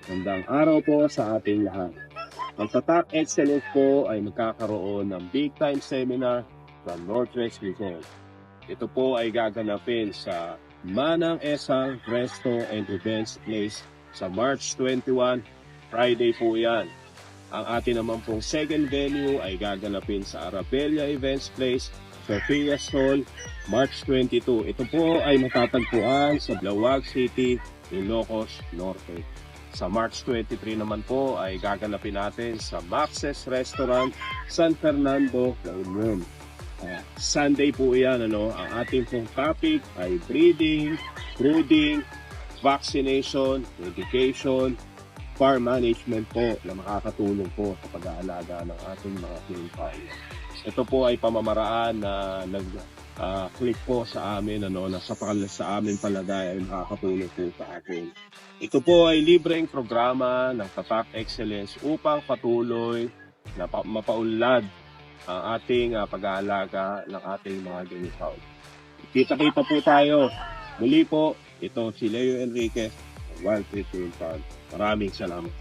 Magandang araw po sa ating lahat. Ang Tatak Excellence po ay magkakaroon ng big time seminar sa Northwest Region. Ito po ay gaganapin sa Manang Esang Resto and Events Place sa March 21, Friday po yan. Ang atin naman pong second venue ay gaganapin sa Arabella Events Place, Sophia's Hall, March 22. Ito po ay matatagpuan sa Blawag City, Ilocos Norte. Sa March 23 naman po ay gaganapin natin sa Max's Restaurant, San Fernando, La Union. Sunday po yan, Ang ating pong topic ay breeding, brooding, vaccination, education, farm management po na makakatulong po sa pag-aalaga ng ating mga clinical. Ito po ay pamamaraan na click po sa amin, na sa amin palagay ay makakatulong po sa atin. Ito po ay libreng programa ng Tatak Excellence upang patuloy na mapaunlad ang ating pag-aalaga ng ating mga clinical. Kita-kita po tayo. Muli po, ito si Leo Enriquez, Wild Treatment Farm. Maraming salamat.